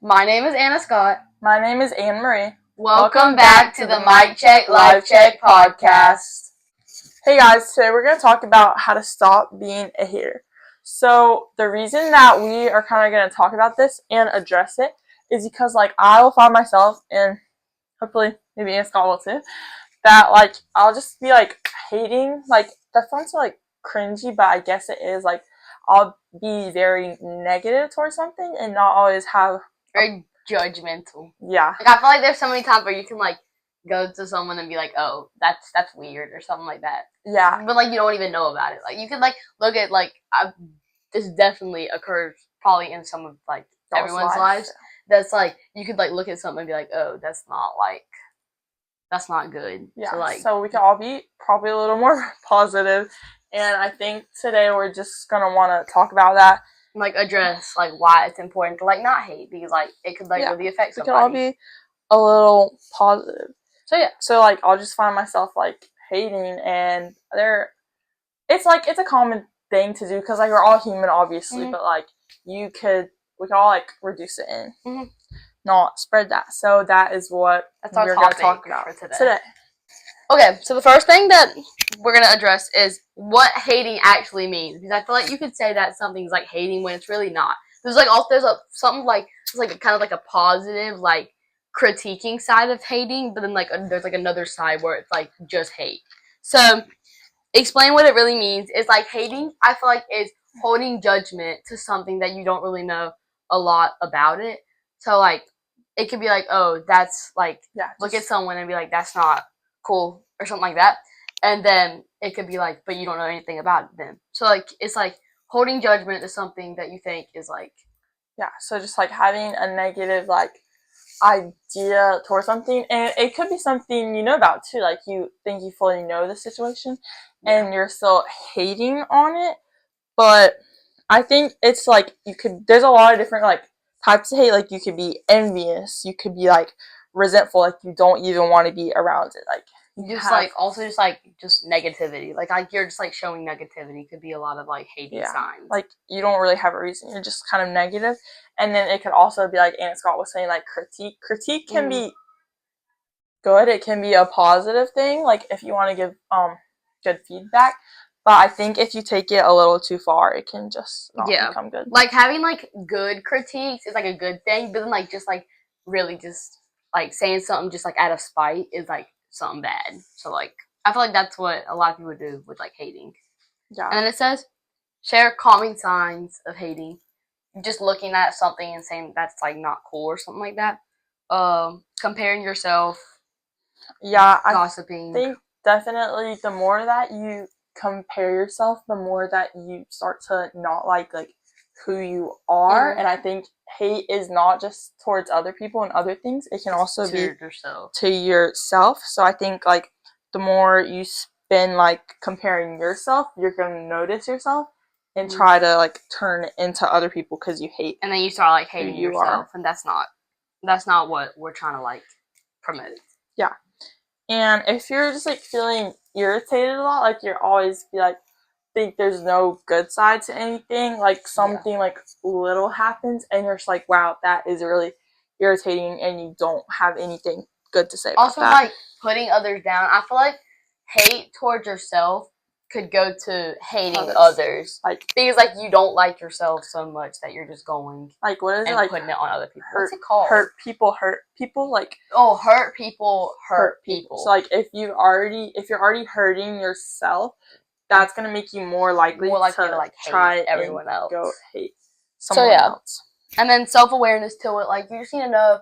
My name is Anna Scott. My name is Anne Marie. Welcome back to the Mic Check Live Check podcast. Hey guys, today we're going to talk about how to stop being a hater. So the reason that we are kind of going to talk about this and address it is because I will find myself, and hopefully maybe Anne Scott will too, that I'll just be hating, that sounds so cringy, but I guess it is, I'll be very negative towards something and not always have Very judgmental. Yeah. I feel like there's so many times where you can go to someone and be like, "Oh, that's weird" or something like that. Yeah. But you don't even know about it. You could look at this definitely occurs probably in some of everyone's lives. That's you could look at something and be like, "Oh, that's not good." Yeah. So we can all be probably a little more positive, and I think today we're just gonna want to talk about that. Address why it's important to not hate, because it could really affect somebody. We can all be a little positive. So yeah. So I'll just find myself hating, and it's a common thing to do because we're all human, obviously, but we could all reduce it and not spread that. So that is what we're going to talk about for today. Okay, so the first thing that we're going to address is what hating actually means, because I feel like you could say that something's hating when it's really not. There's something it's kind of a positive critiquing side of hating, but then there's another side where it's just hate. So explain what it really means is hating, I feel is holding judgment to something that you don't really know a lot about it. So it could be oh, that's look at someone and be that's not cool or something like that, and then it could be but you don't know anything about them. So it's holding judgment to something that you think is so just having a negative idea towards something, and it could be something you know about too, you think you fully know the situation and you're still hating on it. But I think it's there's a lot of different types of hate. You could be envious, you could be resentful, you don't even want to be around it. Just negativity, you're just showing negativity could be a lot of hating signs. You don't really have a reason, you're just kind of negative. And then it could also be Anna Scott was saying, critique can be good, it can be a positive thing, if you want to give good feedback. But I think if you take it a little too far, it can just not become good. Having good critiques is a good thing, but then just really just saying something just out of spite is something bad. So I feel that's what a lot of people do with hating. Yeah. And then it says share calming signs of hating. Just looking at something and saying that's not cool or something like that. Comparing yourself. Yeah, gossiping. I think definitely the more that you compare yourself, the more that you start to not like who you are. And I think hate is not just towards other people and other things, it can also be to yourself. So I think the more you spend comparing yourself, you're gonna notice yourself and try to turn it into other people because you hate, and then you start hating yourself, and that's not what we're trying to promote. Yeah. And if you're just feeling irritated a lot, you're always be think there's no good side to anything, something little happens and you're just wow, that is really irritating, and you don't have anything good to say about also, that. Putting others down, I feel hate towards yourself could go to hating others. Because you don't like yourself so much that you're just going what is and it putting it on other people. What's it called? Hurt people hurt people. So if you're already hurting yourself, that's gonna make you more likely to try everyone else. Go hate someone else. And then self-awareness to it, you just need to know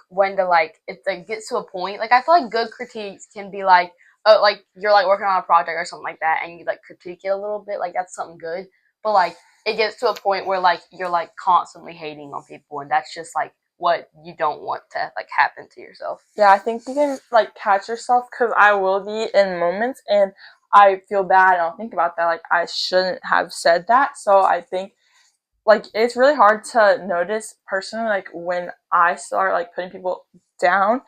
when to if it gets to a point. I feel good critiques can be oh, you're working on a project or something like that, and you critique it a little bit, that's something good. But it gets to a point where you're constantly hating on people, and that's just what you don't want to happen to yourself. Yeah, I think you can catch yourself, because I will be in moments and I feel bad and I'll think about that, I shouldn't have said that. So I think it's really hard to notice personally when I start putting people down.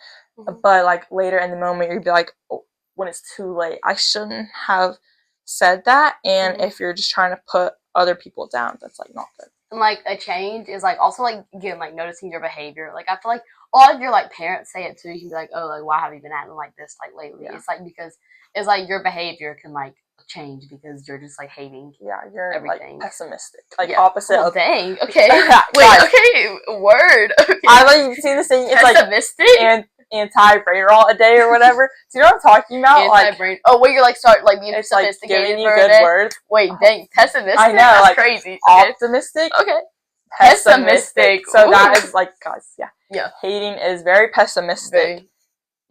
But later in the moment you'd be oh, when it's too late, I shouldn't have said that. And if you're just trying to put other people down, that's not good. and like a change is like also like again like noticing your behavior. Like I feel like a lot of your like parents say it too. You can be like, oh, like why have you been acting like this like lately? Yeah. It's like because it's like your behavior can like change because you're just like hating. Yeah, you're everything. like pessimistic, like Yeah. opposite. Oh, of dang. Okay. Guys, Wait. Okay. Word. Okay. I like seen this thing. It's pessimistic. like anti-brain rot a day or whatever. Do you know what I'm talking about? Anti-brain. Oh, where you're like start like being it's like sophisticated giving you for a good day. words. Wait, dang, pessimistic. I know, That's like crazy. Optimistic. Okay. Pessimistic. So Ooh. that is like, guys, yeah. Yeah. Hating is very pessimistic. Very.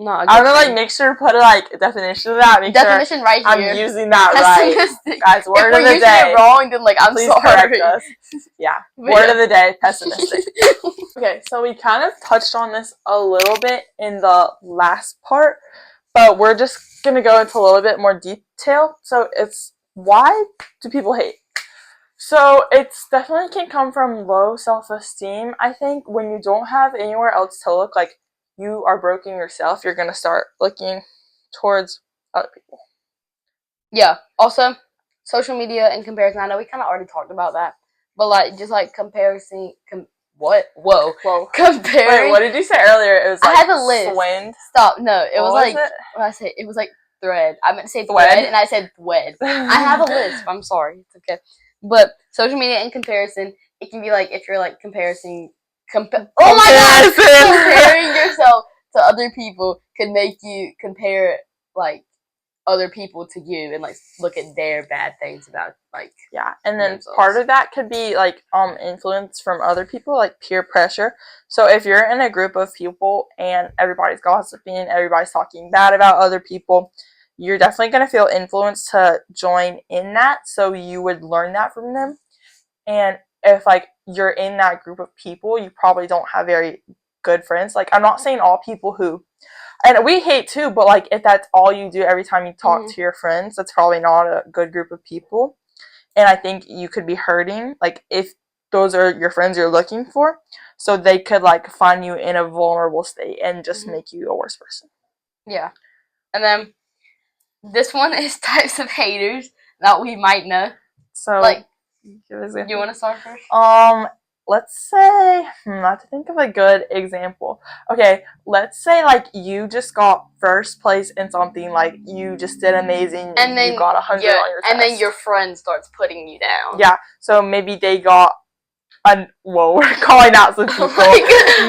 Not a I'm good gonna like thing. make sure to put like a definition of that. Make Definition sure right here. I'm using that right. Pessimistic. Guys, word if of we're the using day. it wrong, then like I'm Please sorry. correct us. Yeah. But Word yeah. of the day, pessimistic. Okay, so we kind of touched on this a little bit in the last part, but we're just gonna go into a little bit more detail. So it's why do people hate? So it's definitely can come from low self-esteem. I think when you don't have anywhere else to look, like you are broken yourself, you're gonna start looking towards other people. Yeah. Also, social media and comparison. I know we kind of already talked about that, but like just like comparison. What? Whoa. Comparing. Wait, what did you say earlier? It was like I have a list. Swind. Stop. No, it was What like was it? what I say. It was like thread. I meant to say thread, and I said thread. I have a list. I'm sorry. It's okay. But social media and comparison, it can be like if you're like comparing. Oh my god! Comparing yourself to other people can make you compare like other people to you and like look at their bad things about like and then themselves. part of that could be like influence from other people, like peer pressure. So if you're in a group of people and everybody's gossiping, everybody's talking bad about other people, you're definitely going to feel influenced to join in that, so you would learn that from them. And if like you're in that group of people, you probably don't have very good friends. Like I'm not saying all people who, and we hate too, but like if that's all you do every time you talk to your friends, that's probably not a good group of people. And I think you could be hurting, like if those are your friends you're looking for, so they could like find you in a vulnerable state and just make you a worse person. Yeah. And then this one is types of haters that we might know. So like you want to start first? Let's say, I have to think of a good example. Okay, let's say like you just got first place in something, like you just did amazing, and then you got 100 on your test. And then your friend starts putting you down. Yeah, so maybe they got we're calling out some people.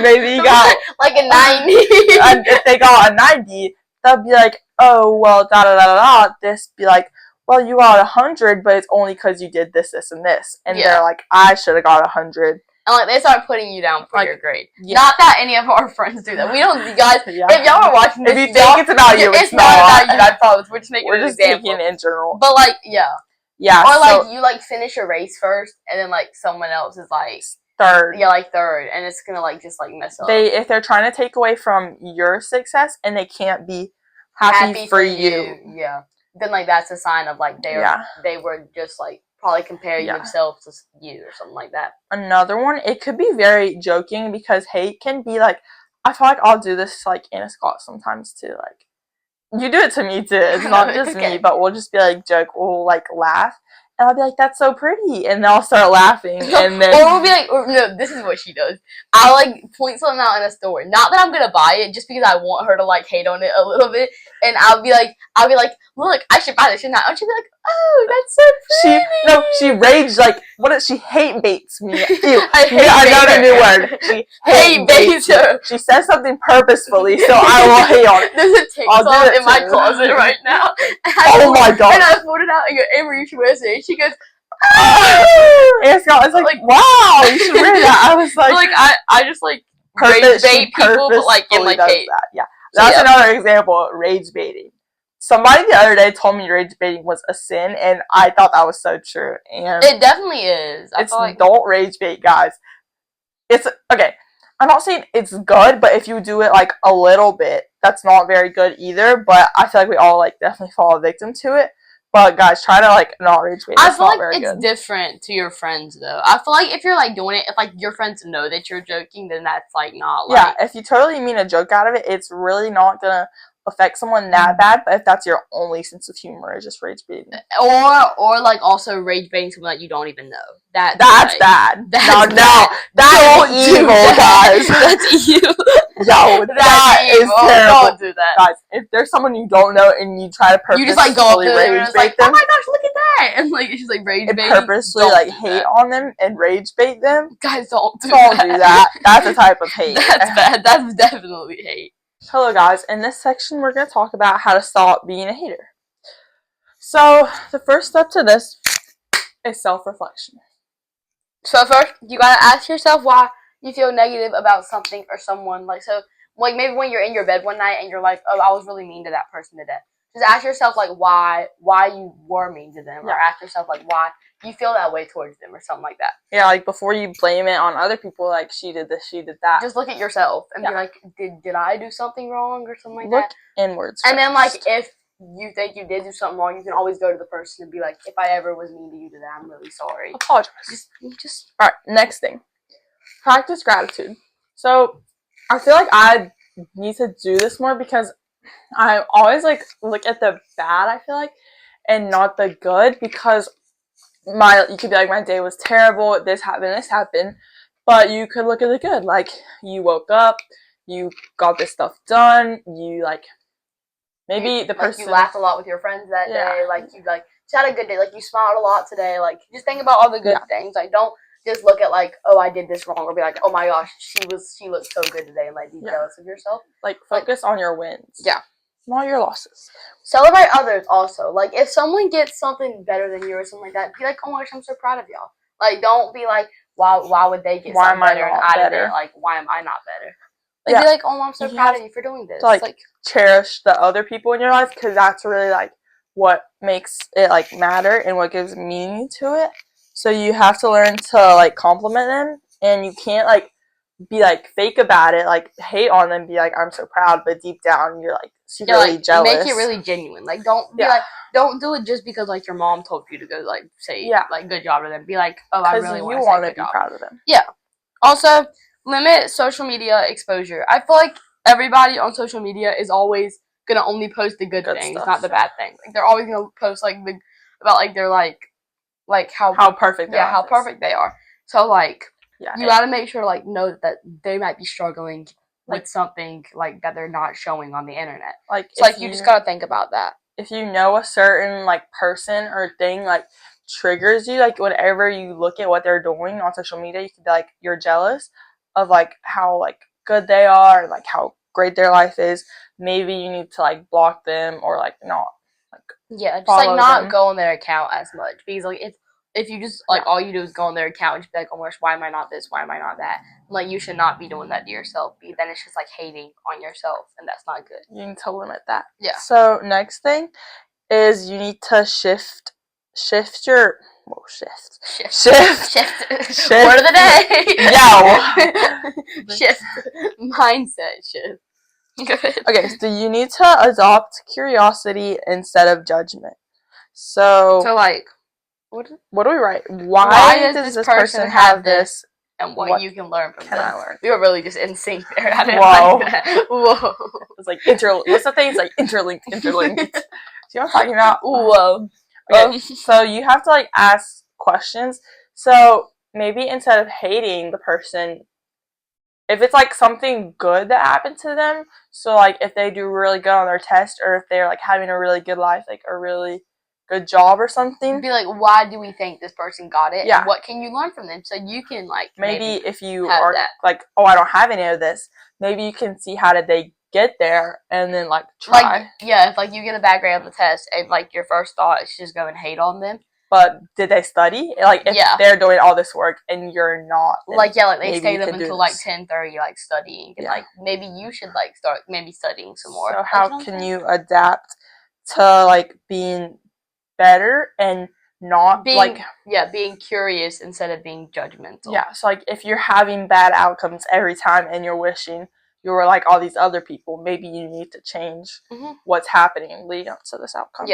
Maybe you got like a 90. And if they got a 90, they'll be like, oh well, da da da da da. This be like, well, you got 100, but it's only because you did this, this, and this. And they're like, I should have got 100. And like they start putting you down for like, your grade. Yeah. Not that any of our friends do that. We don't, you guys. Yeah. If y'all are watching this, if you think it's about you, it's not about you. I promise. We're just making We're an just example. taking it in general. But like, yeah. Or So, like you like finish a race first, and then like someone else is like third. Yeah, like third, and it's gonna like just like mess up. If they're trying to take away from your success, and they can't be happy for you. Yeah. Then like that's a sign of like they were just like probably comparing themselves to you or something like that. Another one, it could be very joking, because hate can be like, I feel like I'll do this like in a Scott sometimes too. Like you do it to me too. It's not just me, but we'll just be like joke. We'll like laugh. And I'll be like, that's so pretty. And they'll start laughing. And then or we'll be like, no, this is what she does. I'll like point something out in a store. Not that I'm going to buy it, just because I want her to like hate on it a little bit. And I'll be like, look, I should buy this, shouldn't I? And she'll be like, oh, that's so pretty. She rage, like, what is she? Hate baits me. I know the new word. She hate baits her. She says something purposefully, so I will hate on it. There's a TikTok in my closet right now. Oh my god. And I pulled it out and go, Amber, you should wear this. And she goes, and Scott was like, wow, you should wear that. I was like, I just like rage bait people, but like in like hate. That. Yeah. That's another example of rage baiting. Somebody the other day told me rage baiting was a sin, and I thought that was so true. And it definitely is. I feel like don't rage bait, guys. It's okay. I'm not saying it's good, but if you do it like a little bit, that's not very good either. But I feel like we all like definitely fall victim to it. But guys, try to like not rage bait. I feel like it's different to your friends though. I feel like if you're like doing it, if like your friends know that you're joking, then that's like not like if you totally mean a joke out of it, it's really not gonna affect someone that bad, but if that's your only sense of humor, is just rage baiting. Or like also rage baiting someone that you don't even know. That's like, bad. That's That's evil, guys. That's evil. No, that is terrible. Don't do that, guys. If there's someone you don't know and you try to purposely you just like go up to them and rage it's bait like, them, oh my gosh, look at that, and like it's just like rage and baiting. purposely Don't like do hate that. on them and rage bait them, Guys, don't do that. That's a type of hate. That's bad. That's definitely hate. Hello, guys. In this section, we're going to talk about how to stop being a hater. So, the first step to this is self-reflection. So first, you gotta ask yourself why you feel negative about something or someone. Like maybe when you're in your bed one night and you're like, oh, I was really mean to that person today. Just ask yourself like why you were mean to them, or ask yourself like why you feel that way towards them, or something like that. Yeah, like before you blame it on other people, like she did this, she did that. Just look at yourself and be like, did I do something wrong or something like that? Look inwards. And then like if you think you did do something wrong, you can always go to the person and be like, if I ever was mean to you today, I'm really sorry. Apologize. Just all right. Next thing, practice gratitude. So I feel like I need to do this more because I always like look at the bad, I feel like, and not the good, because you could be like, my day was terrible, this happened, but you could look at the good, like you woke up, you got this stuff done, you like maybe the person, you laughed a lot with your friends that day, like you like just had a good day, like you smiled a lot today, like just think about all the good things, like don't just look at like, oh, I did this wrong, or be like, oh my gosh, she looked so good today, and like be jealous of yourself. Like focus on your wins. Yeah. Not your losses. Celebrate others also. Like if someone gets something better than you or something like that, be like, oh my gosh, I'm so proud of y'all. Like don't be like, why would they get something better and I didn't? Like why am I not better? Like be like, oh, I'm so proud of you for doing this. Like cherish the other people in your life, because that's really like what makes it like matter and what gives meaning to it. So you have to learn to like compliment them, and you can't like be like fake about it, like hate on them, be like, I'm so proud, but deep down you're like secretly jealous. Make it really genuine. Like don't be like, don't do it just because like your mom told you to go like say like good job to them. Be like, oh, I really want to be proud of them. Yeah. Also, limit social media exposure. I feel like everybody on social media is always gonna only post the good things, stuff, not the bad things. Like they're always gonna post like about like their like how perfect how perfect they are. So like you gotta make sure like know that they might be struggling with something like that they're not showing on the internet. Like so like you just gotta think about that. If you know a certain like person or thing like triggers you, like whenever you look at what they're doing on social media, you could be like, you're jealous of like how like good they are, like how great their life is. Maybe you need to like block them or like not just like not go on their account as much, because like if you just like all you do is go on their account and just be like, oh my gosh, why am I not this, why am I not that, like you should not be doing that to yourself, because then it's just like hating on yourself, and that's not good. You need to limit that. So next thing is you need to shift your shift word of the day. Shift mindset shift. Okay, so you need to adopt curiosity instead of judgment. So like what do we write? Why does this person have this? And what you can learn from them. I learn? We were really just in sync there. I didn't like that. Whoa. It's like what's the thing? It's like interlinked. See what I'm talking about? Whoa. Okay, so you have to like ask questions. So maybe instead of hating the person, if it's like something good that happened to them, so like if they do really good on their test, or if they're like having a really good life, like a really good job or something, be like, why do we think this person got it? And what can you learn from them, so you can like maybe if you are like, oh, I don't have any of this, maybe you can see how did they get there and then like try. If like you get a bad grade on the test and like your first thought is just go and hate on them, but did they study? Like if they're doing all this work and you're not, like they stayed up until like 10:30 like studying, and like maybe you should like start maybe studying some more. So how can you adapt to like being better and not being curious instead of being judgmental? So like if you're having bad outcomes every time and you're wishing you were like all these other people, maybe you need to change what's happening leading up to this outcome.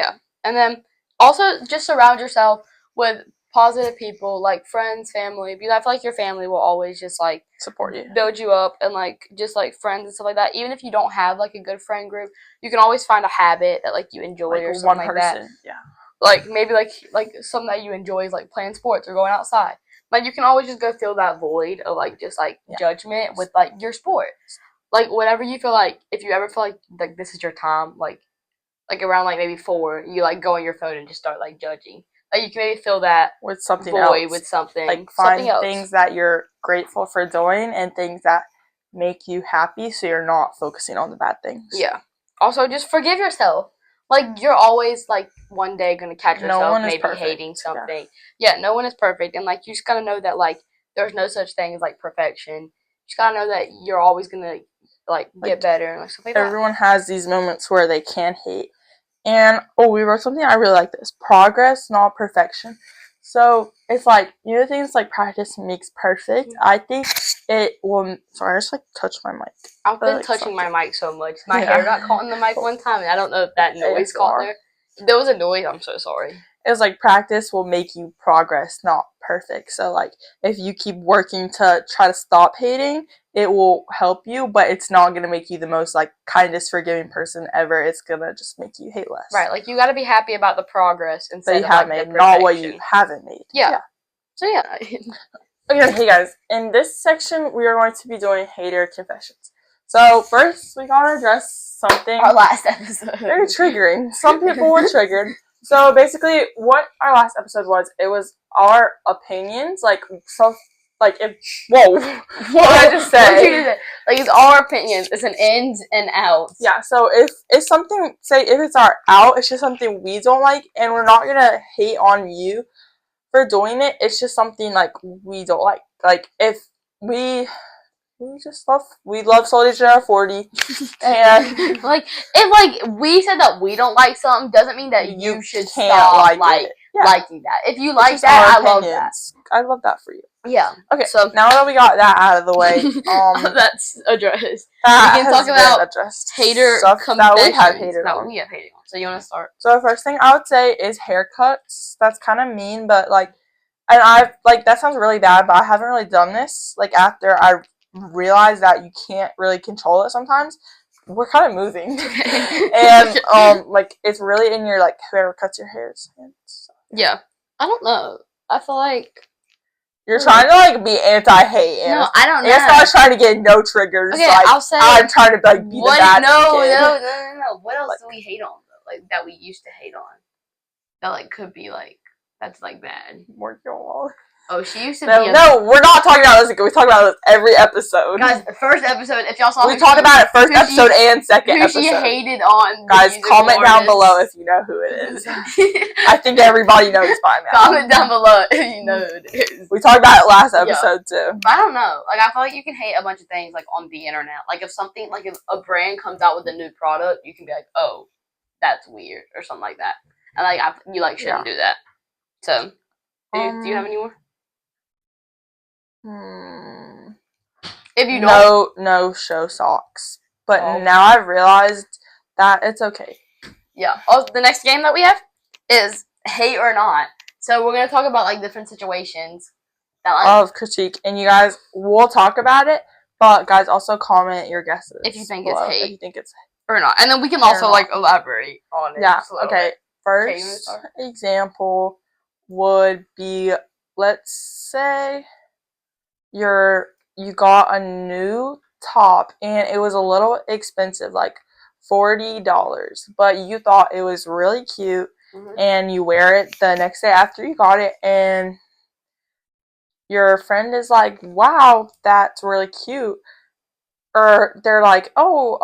And then also just surround yourself with positive people, like friends, family, because I feel like your family will always just like Support you. build you up, and like just like friends and stuff like that. Even if you don't have like a good friend group, you can always find a habit that like you enjoy Like or one something like that. person. Yeah. Like maybe like something that you enjoy is like playing sports or going outside. Like you can always just go fill that void of like just like judgment with like your sport. Like whatever you feel like, if you ever feel like this is your time, like around like maybe 4, you like go on your phone and just start like judging. Like you can maybe fill that with something void else. with something. Like find something else. things that you're grateful for doing and things that make you happy, so you're not focusing on the bad things. Yeah. Also, just forgive yourself. Like you're always like one day gonna catch yourself maybe hating something. Yeah, no one is perfect, and like you just gotta know that like there's no such thing as like perfection. You just gotta know that you're always gonna like get better and like stuff like that. Everyone has these moments where they can hate. And we wrote something I really like this. Progress, not perfection. So it's like, you know, things like practice makes perfect. I think it will. Sorry, I just like touched my mic. I've been touching my mic so much. My hair got caught in the mic one time, and I don't know if that noise caught there. There was a noise. I'm so sorry. It was like practice will make you progress, not perfect. So like if you keep working to try to stop hating, it will help you, but it's not gonna make you the most like kindest, forgiving person ever. It's gonna just make you hate less. Right, like you gotta be happy about the progress instead that you of have like made, not what you haven't made. Yeah. So yeah. Okay, hey guys. In this section, we are going to be doing hater confessions. So first, we gotta address something. Our last episode. Very triggering. Some people were triggered. So basically, what our last episode was, it was our opinions, like if whoa, what did I just say? Like it's our opinions. It's an ins and outs. Yeah. So if something, say if it's our out, it's just something we don't like, and we're not gonna hate on you for doing it. It's just something like we don't like. Like if we love Soldier 40, and like if like we said that we don't like something doesn't mean that you should stop liking that. If you like that, I love that. I love that for you. Yeah. Okay. So now that we got that out of the way, that's addressed. We can talk about hater stuff that we have hated on. So you want to start? So the first thing I would say is haircuts. That's kind of mean, but like, and I've like that sounds really bad, but I haven't really done this. Like after I realize that you can't really control it sometimes. We're kind of moving, and like it's really in your like whoever cuts your hair. Yeah, I don't know. I feel like you're trying to like be anti-hate. No, I don't know. It's not trying to get no triggers. Okay, like, I'll say I'm trying to like be the bad kid. No. What else do we hate on though? Like that we used to hate on. That like could be like that's like bad. More go. Oh, she used to be. No, we're not talking about this. We talk about this every episode. Guys, first episode. If y'all saw, we talk about it first episode and second episode. Who she hated on. Guys, comment down below if you know who it is. I think everybody knows by now. Comment down below if you know who it is. We talked about it last episode too. But I don't know. Like I feel like you can hate a bunch of things like on the internet. Like if something like if a brand comes out with a new product, you can be like, oh, that's weird or something like that. And like you like shouldn't do that. So, do you have any more? If you don't, no show socks. But now I've realized that it's okay. Yeah. Oh, the next game that we have is hate or not. So we're gonna talk about like different situations of critique, and you guys will talk about it. But guys, also comment your guesses if you think it's hate. If you think it's or not, and then we can also like elaborate on it. Yeah. Okay. First example would be, let's say you got a new top and it was a little expensive, like $40, but you thought it was really cute, and you wear it the next day after you got it, and your friend is like, wow, that's really cute. Or they're like, oh,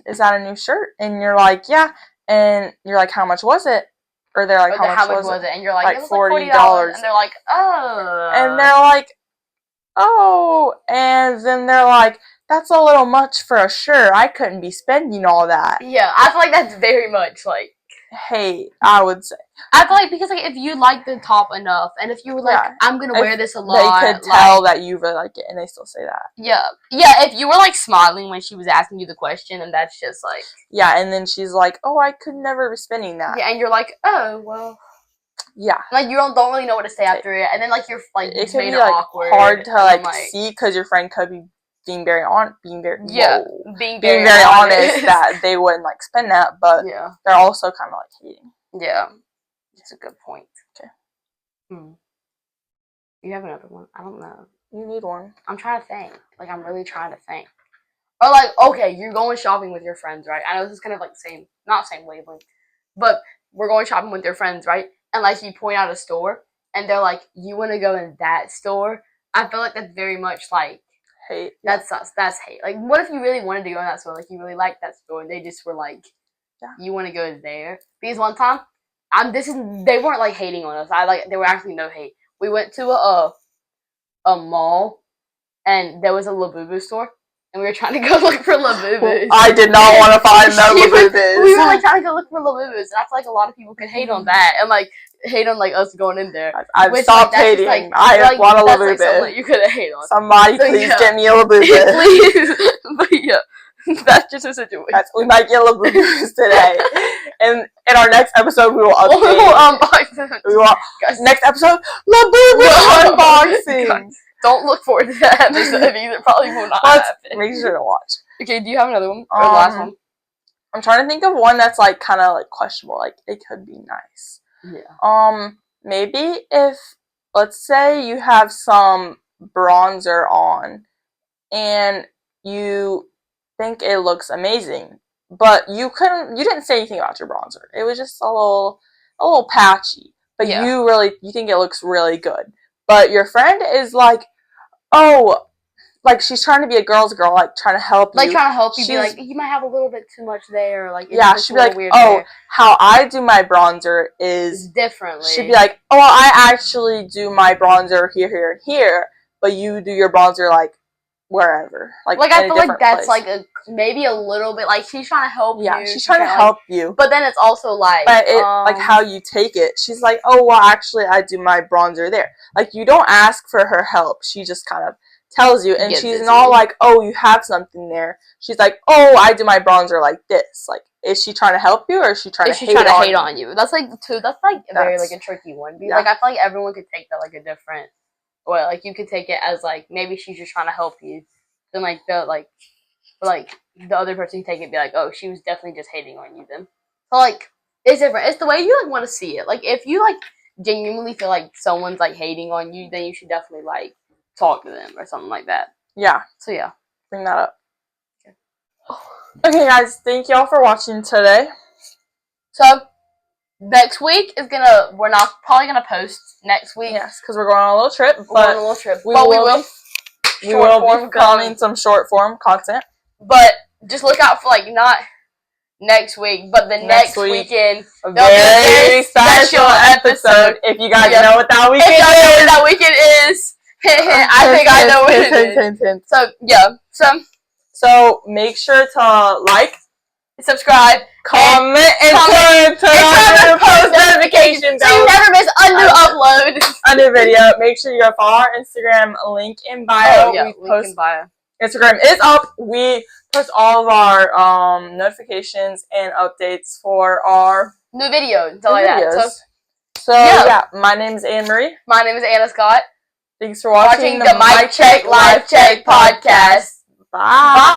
is that a new shirt? And you're like, yeah. And you're like, how much was it? Or they're like, how much was it? And you're like, it was $40. And they're like, oh. And they're like, oh. And then they're like, that's a little much for a shirt. I couldn't be spending all that. Yeah, I feel like that's very much like hate, I would say. I feel like because like if you like the top enough, and if you were like, I'm gonna wear this a lot, they could tell that you really like it, and they still say that. Yeah. If you were like smiling when she was asking you the question, and that's just like and then she's like, oh, I could never be spending that. Yeah, and you're like, oh well. Yeah. Like, you don't really know what to say after it, and then, like, you're, like, it could made be, like, awkward. hard to, like, like see, because your friend could be being very being very honest that they wouldn't, like, spend that, but yeah. they're also kind of, like, hating. Yeah. That's a good point. Okay. You have another one? I don't know. You need one. I'm trying to think. Like, I'm really trying to think. Or, like, okay, you're going shopping with your friends, right? I know this is kind of, like, not same wavelength, but we're going shopping with your friends, right? And, like, you point out a store, and they're like, you want to go in that store? I feel like that's very much, like, hate. That's hate. Like, what if you really wanted to go in that store? Like, you really liked that store, and they just were like, you want to go there? Because one time, they weren't, like, hating on us. They were actually no hate. We went to a mall, and there was a Labubu store, and we were trying to go look for Labubus. I did not want to find no Labubus. We were, like, trying to go look for Labubus, and I feel like a lot of people could hate on that, and, like, hate on, like, us going in there. I've stopped hating. Like, I want a Labubu. Like, something you could hate on. Somebody please get me a Labubu. Please. But yeah, that's just a situation. We might get Labubus today. And in our next episode, we will update. Next episode, Labubu unboxing. Don't look forward to that episode because it probably will not happen. Make sure to watch. Okay, do you have another one? Or the last one? I'm trying to think of one that's, like, kind of, like, questionable. Like, it could be nice. Yeah. Maybe if, let's say you have some bronzer on and you think it looks amazing, but you didn't say anything about your bronzer. It was just a little patchy, but you think it looks really good. But your friend is like, oh, like, she's trying to be a girl's girl, like, trying to help you. Like, trying to help you, be like, you might have a little bit too much there, like, she'd be like, oh, how I do my bronzer is differently. She'd be like, oh, I actually do my bronzer here, here, and here, but you do your bronzer, like, wherever. Like I feel like that's, place. like, maybe a little bit, like, she's trying to help you. Yeah, she's trying to help you. But then it's also, like... But like, how you take it. She's like, oh, well, actually, I do my bronzer there. Like, you don't ask for her help. She just kind of tells you, and she's not like, oh, you have something there. She's like, oh, I do my bronzer like this. Like, is she trying to help you, or is she trying to hate on you? That's like very, like, a tricky one. Because, like, I feel like everyone could take that, like, a different way. Like, you could take it as, like, maybe she's just trying to help you. Then, like, the other person can take it and be like, oh, she was definitely just hating on you then. So, like, it's different. It's the way you, like, want to see it. Like, if you, like, genuinely feel like someone's, like, hating on you, then you should definitely, like, talk to them or something like that. Yeah. So, yeah. Bring that up. Okay, guys. Thank y'all for watching today. So, next week we're not probably gonna post next week. Yes, because we're going on a little trip. We're on a little trip. We will be filming some short form content. But just look out for, like, not next week, but the next weekend. A very special episode. If you guys know what that weekend is. If you know what that weekend is. I think I know what it is. So, yeah. So make sure to like, subscribe, comment, and turn on post notifications. So you never miss a new upload. A new video. Make sure you follow our Instagram, link in bio. Link in bio. Instagram is up. We post all of our notifications and updates for our new videos and stuff like that. So yeah, my name is Anne Marie. My name is Anna Scott. Thanks for watching the Mic Check Live Check podcast. Bye.